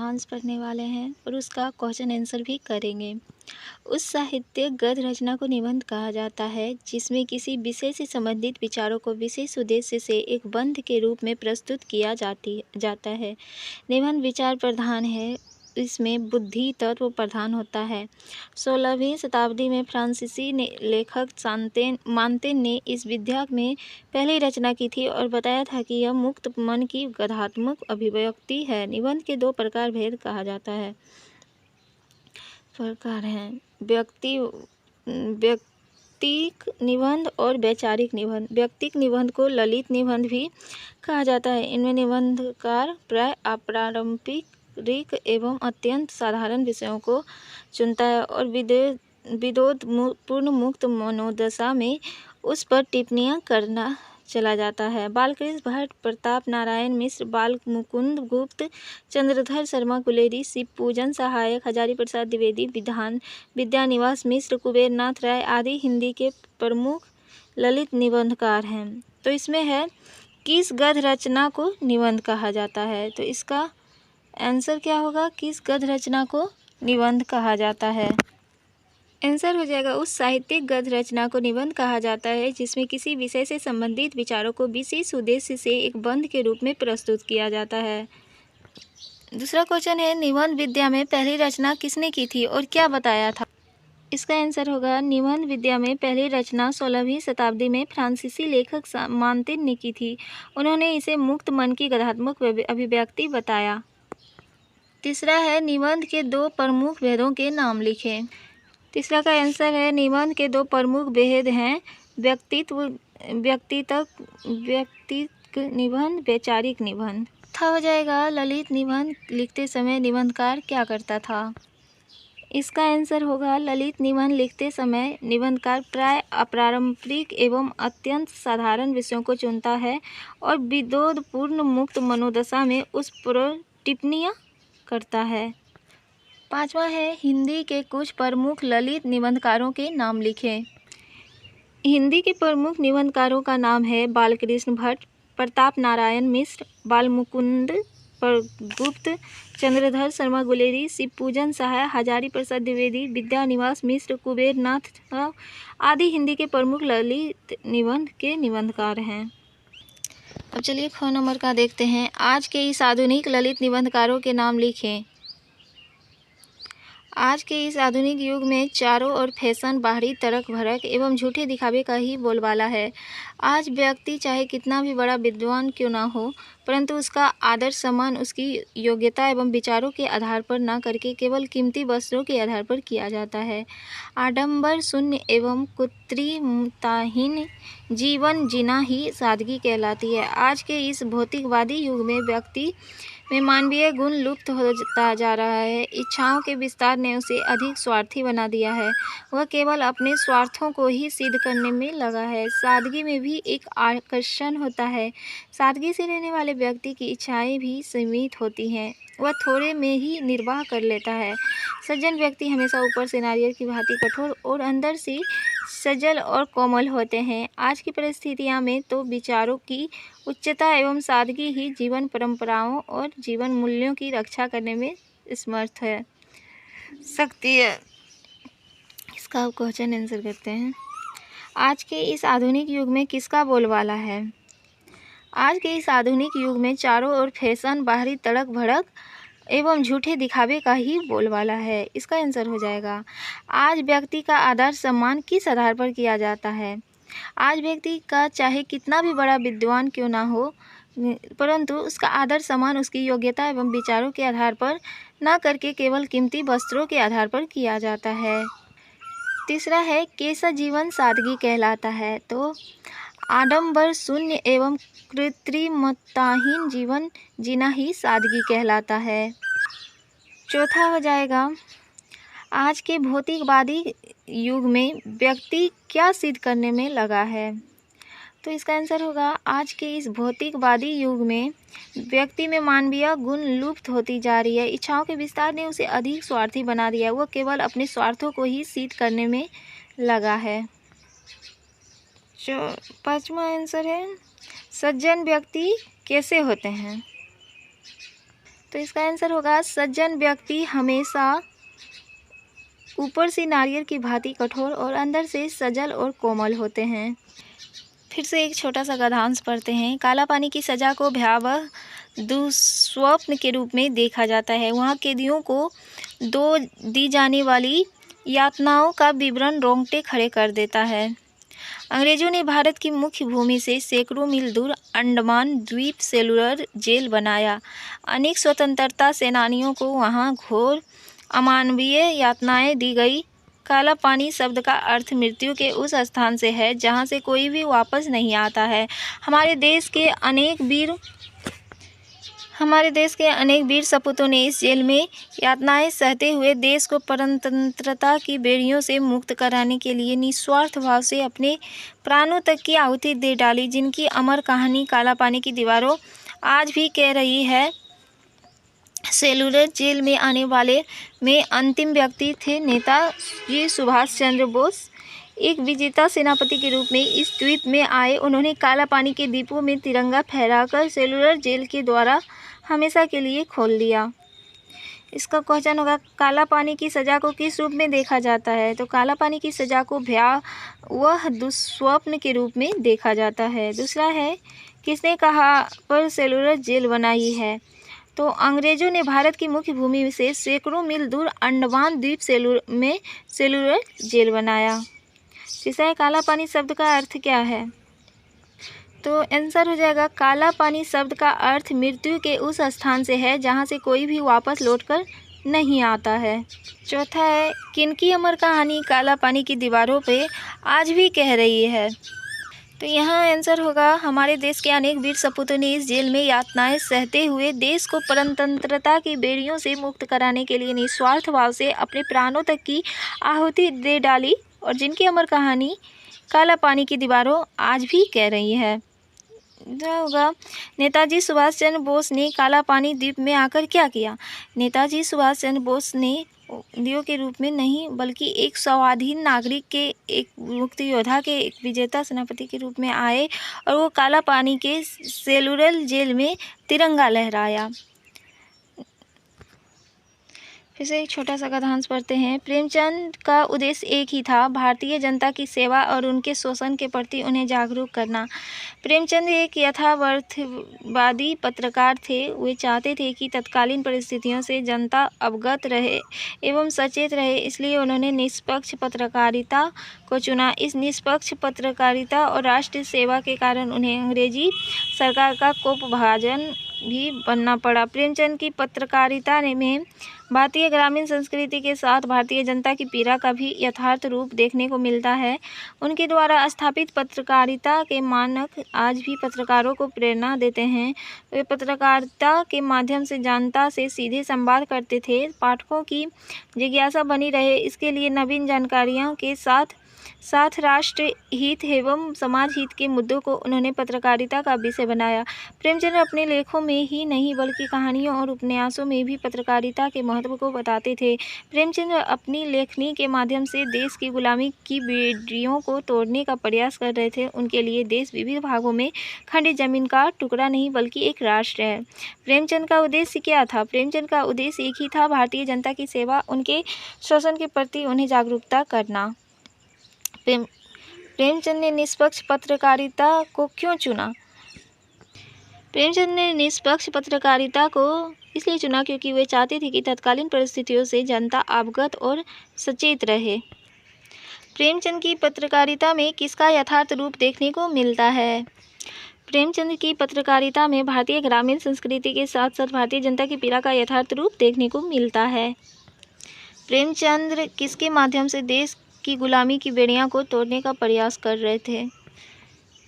पाठांश पढ़ने वाले हैं और उसका क्वेश्चन आंसर भी करेंगे। उस साहित्य गद्य रचना को निबंध कहा जाता है जिसमें किसी विषय से संबंधित विचारों को विशेष उद्देश्य से एक बंध के रूप में प्रस्तुत किया जाता है। निबंध विचार प्रधान है, इसमें बुद्धि तत्व प्रधान होता है। 16वीं शताब्दी में फ्रांसीसी लेखक मांतेन ने इस विधा में पहली रचना की थी और बताया था कि यह मुक्त मन की गद्यात्मक अभिव्यक्ति है। निबंध के दो प्रकार भेद कहा जाता है प्रकार हैं व्यक्तिक निबंध और वैचारिक निबंध। व्यक्तिक निबंध को ललित निबंध भी कहा जाता है। इनमें निबंधकार प्राय अपारंपरिक एवं अत्यंत साधारण विषयों को चुनता है और विनोदपूर्ण मुक्त मनोदशा में उस पर टिप्पणियां करना चला जाता है। बालकृष्ण भट्ट, प्रताप नारायण मिश्र, बाल मुकुंद गुप्त, चंद्रधर शर्मा गुलेरी, शिव पूजन सहायक, हजारी प्रसाद द्विवेदी, विद्यानिवास मिश्र, कुबेर नाथ राय आदि हिंदी के प्रमुख ललित निबंधकार हैं। तो इसमें है किस गद्य रचना को निबंध कहा जाता है, तो इसका आंसर क्या होगा, किस गद्य रचना को निबंध कहा जाता है। आंसर हो जाएगा उस साहित्यिक गद्य रचना को निबंध कहा जाता है जिसमें किसी विषय से संबंधित विचारों को विशेष उद्देश्य से एक बंध के रूप में प्रस्तुत किया जाता है। दूसरा क्वेश्चन है निबंध विद्या में पहली रचना किसने की थी और क्या बताया था। इसका आंसर होगा निबंध विद्या में पहली रचना 16वीं शताब्दी में फ्रांसीसी लेखक मांतेन ने की थी। उन्होंने इसे मुक्त मन की गद्यात्मक अभिव्यक्ति बताया। तीसरा है निबंध के दो प्रमुख भेदों के नाम लिखें। तीसरा का आंसर है निबंध के दो प्रमुख भेद हैं व्यक्तिक निबंध, वैचारिक निबंध। था हो जाएगा ललित निबंध लिखते समय निबंधकार क्या करता था। इसका आंसर होगा ललित निबंध लिखते समय निबंधकार प्राय अपारंपरिक एवं अत्यंत साधारण विषयों को चुनता है और विनोदपूर्ण मुक्त मनोदशा में उस पर टिप्पणियां करता है। पांचवा है हिंदी के कुछ प्रमुख ललित निबंधकारों के नाम लिखें। हिंदी के प्रमुख निबंधकारों का नाम है बालकृष्ण भट्ट, प्रताप नारायण मिश्र, बाल मुकुंद गुप्त, चंद्रधर शर्मा गुलेरी, शिव पूजन सहाय, हजारी प्रसाद द्विवेदी, विद्यानिवास मिश्र, कुबेर नाथ आदि हिंदी के प्रमुख ललित निबंध के निबंधकार हैं। अब चलिए ख नंबर का देखते हैं। आज के इस आधुनिक ललित निबंधकारों के नाम लिखें। आज के इस आधुनिक युग में चारों ओर फैशन, बाहरी तड़क भड़क एवं झूठे दिखावे का ही बोलबाला है। आज व्यक्ति चाहे कितना भी बड़ा विद्वान क्यों ना हो, परंतु उसका आदर सम्मान उसकी योग्यता एवं विचारों के आधार पर न करके केवल कीमती वस्त्रों के आधार पर किया जाता है। आडंबर शून्य एवं कृत्रिमताहीन जीवन जीना ही सादगी कहलाती है। आज के इस भौतिकवादी युग में व्यक्ति में मानवीय गुण लुप्त होता जा रहा है। इच्छाओं के विस्तार ने उसे अधिक स्वार्थी बना दिया है। वह केवल अपने स्वार्थों को ही सिद्ध करने में लगा है। सादगी में भी एक आकर्षण होता है। सादगी से रहने वाले व्यक्ति की इच्छाएं भी सीमित होती हैं। वह थोड़े में ही निर्वाह कर लेता है। सज्जन व्यक्ति हमेशा ऊपर से नारियल की भांति कठोर और अंदर से सजल और कोमल होते हैं। आज की परिस्थितियां में तो विचारों की उच्चता एवं सादगी ही जीवन परंपराओं और जीवन मूल्यों की रक्षा करने में समर्थ है सकती है। इसका क्वेश्चन आंसर करते हैं। आज के इस आधुनिक युग में किसका बोलबाला है। आज के इस आधुनिक युग में चारों ओर फैशन, बाहरी तड़क भड़क एवं झूठे दिखावे का ही बोलबाला है। इसका आंसर हो जाएगा आज व्यक्ति का आदर सम्मान किस आधार पर किया जाता है। आज व्यक्ति का चाहे कितना भी बड़ा विद्वान क्यों ना हो, परंतु उसका आदर सम्मान उसकी योग्यता एवं विचारों के आधार पर न करके केवल कीमती वस्त्रों के आधार पर किया जाता है। तीसरा है कैसा जीवन सादगी कहलाता है। तो आडंबर शून्य एवं कृत्रिमताहीन जीवन जीना ही सादगी कहलाता है। चौथा हो जाएगा आज के भौतिकवादी युग में व्यक्ति क्या सिद्ध करने में लगा है। तो इसका आंसर होगा आज के इस भौतिकवादी युग में व्यक्ति में मानवीय गुण लुप्त होती जा रही है। इच्छाओं के विस्तार ने उसे अधिक स्वार्थी बना दिया है। वह केवल अपने स्वार्थों को ही सिद्ध करने में लगा है। जो पांचवा आंसर है सज्जन व्यक्ति कैसे होते हैं। तो इसका आंसर होगा सज्जन व्यक्ति हमेशा ऊपर से नारियल की भांति कठोर और अंदर से सजल और कोमल होते हैं। फिर से एक छोटा सा गद्यांश पढ़ते हैं। काला पानी की सज़ा को भयावह दुस्वप्न के रूप में देखा जाता है। वहाँ कैदियों को दी जाने वाली यातनाओं का विवरण रोंगटे खड़े कर देता है। अंग्रेजों ने भारत की मुख्य भूमि से सैकड़ों मील दूर अंडमान द्वीप सेलुलर जेल बनाया। अनेक स्वतंत्रता सेनानियों को वहाँ घोर अमानवीय यातनाएं दी गई। काला पानी शब्द का अर्थ मृत्यु के उस स्थान से है जहाँ से कोई भी वापस नहीं आता है। हमारे देश के अनेक वीर सपूतों ने इस जेल में यातनाएं सहते हुए देश को परतंत्रता की बेड़ियों से मुक्त कराने के लिए निस्वार्थ भाव से अपने प्राणों तक की आहुति दे डाली, जिनकी अमर कहानी काला पानी की दीवारों आज भी कह रही है। सेलुलर जेल में आने वाले में अंतिम व्यक्ति थे नेताजी सुभाष चंद्र बोस। एक विजेता सेनापति के रूप में इस द्वीप में आए। उन्होंने काला पानी के द्वीपों में तिरंगा फहराकर सेलुलर जेल के द्वारा हमेशा के लिए खोल दिया। इसका क्वेश्चन होगा काला पानी की सज़ा को किस रूप में देखा जाता है। तो काला पानी की सज़ा को भयावह दुस्वप्न के रूप में देखा जाता है। दूसरा है किसने कहा पर सेलुलर जेल बनाई है। तो अंग्रेजों ने भारत की मुख्य भूमि से सैकड़ों मील दूर अंडमान द्वीप में सेलुलर जेल बनाया। तीसरा है काला पानी शब्द का अर्थ क्या है। तो आंसर हो जाएगा काला पानी शब्द का अर्थ मृत्यु के उस स्थान से है जहाँ से कोई भी वापस लौटकर नहीं आता है। चौथा है किनकी अमर कहानी काला पानी की दीवारों पे आज भी कह रही है। तो यहाँ आंसर होगा हमारे देश के अनेक वीर सपूतों ने इस जेल में यातनाएं सहते हुए देश को परतंत्रता की बेड़ियों से मुक्त कराने के लिए निस्वार्थ भाव से अपने प्राणों तक की आहुति दे डाली और जिनकी अमर कहानी काला पानी की दीवारों आज भी कह रही है। होगा नेताजी सुभाष चंद्र बोस ने काला पानी द्वीप में आकर क्या किया। नेताजी सुभाष चंद्र बोस ने दियो के रूप में नहीं बल्कि एक स्वाधीन नागरिक के, एक मुक्ति योद्धा के, एक विजेता सेनापति के रूप में आए और वो काला पानी के सेलुलर जेल में तिरंगा लहराया। फिर से एक छोटा सा गद्यांश पढ़ते हैं। प्रेमचंद का उद्देश्य एक ही था, भारतीय जनता की सेवा और उनके शोषण के प्रति उन्हें जागरूक करना। प्रेमचंद एक यथार्थवादी पत्रकार थे। वे चाहते थे कि तत्कालीन परिस्थितियों से जनता अवगत रहे एवं सचेत रहे, इसलिए उन्होंने निष्पक्ष पत्रकारिता को चुना। इस निष्पक्ष पत्रकारिता और राष्ट्र सेवा के कारण उन्हें अंग्रेजी सरकार का कोपभाजन भी बनना पड़ा। प्रेमचंद की पत्रकारिता में भारतीय ग्रामीण संस्कृति के साथ भारतीय जनता की पीड़ा का भी यथार्थ रूप देखने को मिलता है। उनके द्वारा स्थापित पत्रकारिता के मानक आज भी पत्रकारों को प्रेरणा देते हैं। वे पत्रकारिता के माध्यम से जनता से सीधे संवाद करते थे। पाठकों की जिज्ञासा बनी रहे, इसके लिए नवीन जानकारियों के साथ राष्ट्र हित एवं समाज हित के मुद्दों को उन्होंने पत्रकारिता का विषय बनाया। प्रेमचंद अपने लेखों में ही नहीं बल्कि कहानियों और उपन्यासों में भी पत्रकारिता के महत्व को बताते थे। प्रेमचंद अपनी लेखनी के माध्यम से देश की गुलामी की बेड़ियों को तोड़ने का प्रयास कर रहे थे। उनके लिए देश विविध भागों में खंडित जमीन का टुकड़ा नहीं बल्कि एक राष्ट्र है। प्रेमचंद का उद्देश्य क्या था। प्रेमचंद का उद्देश्य एक ही था, भारतीय जनता की सेवा, उनके शोषण के प्रति उन्हें जागरूकता करना। प्रेमचंद ने निष्पक्ष पत्रकारिता को क्यों चुना। प्रेमचंद ने निष्पक्ष पत्रकारिता को इसलिए चुना क्योंकि वे चाहते थे कि तत्कालीन परिस्थितियों से जनता अवगत और सचेत रहे। प्रेमचंद की पत्रकारिता में किसका यथार्थ रूप देखने को मिलता है। प्रेमचंद की पत्रकारिता में भारतीय ग्रामीण संस्कृति के साथ साथ भारतीय जनता की पीड़ा का यथार्थ रूप देखने को मिलता है। प्रेमचंद किसके माध्यम से देश की गुलामी की बेड़ियां को तोड़ने का प्रयास कर रहे थे।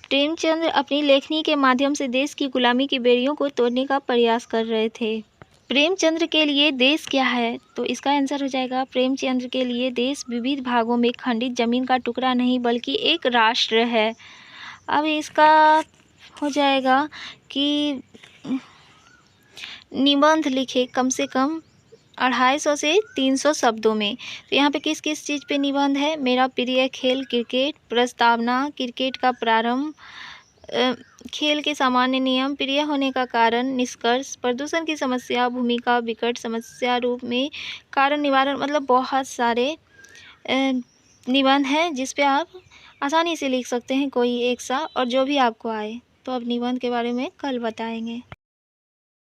प्रेमचंद अपनी लेखनी के माध्यम से देश की गुलामी की बेड़ियों को तोड़ने का प्रयास कर रहे थे। प्रेमचंद के लिए देश क्या है। तो इसका आंसर हो जाएगा प्रेमचंद के लिए देश विविध भागों में खंडित जमीन का टुकड़ा नहीं बल्कि एक राष्ट्र है। अब इसका हो जाएगा कि निबंध लिखे कम से कम 250 से 300 शब्दों में। तो यहाँ पे किस किस चीज़ पे निबंध है। मेरा प्रिय खेल क्रिकेट, प्रस्तावना, क्रिकेट का प्रारंभ, खेल के सामान्य नियम, प्रिय होने का कारण, निष्कर्ष, प्रदूषण की समस्या, भूमिका, विकट समस्या रूप में, कारण निवारण, मतलब बहुत सारे निबंध हैं जिस पे आप आसानी से लिख सकते हैं कोई एक सा, और जो भी आपको आए। तो अब निबंध के बारे में कल बताएंगे।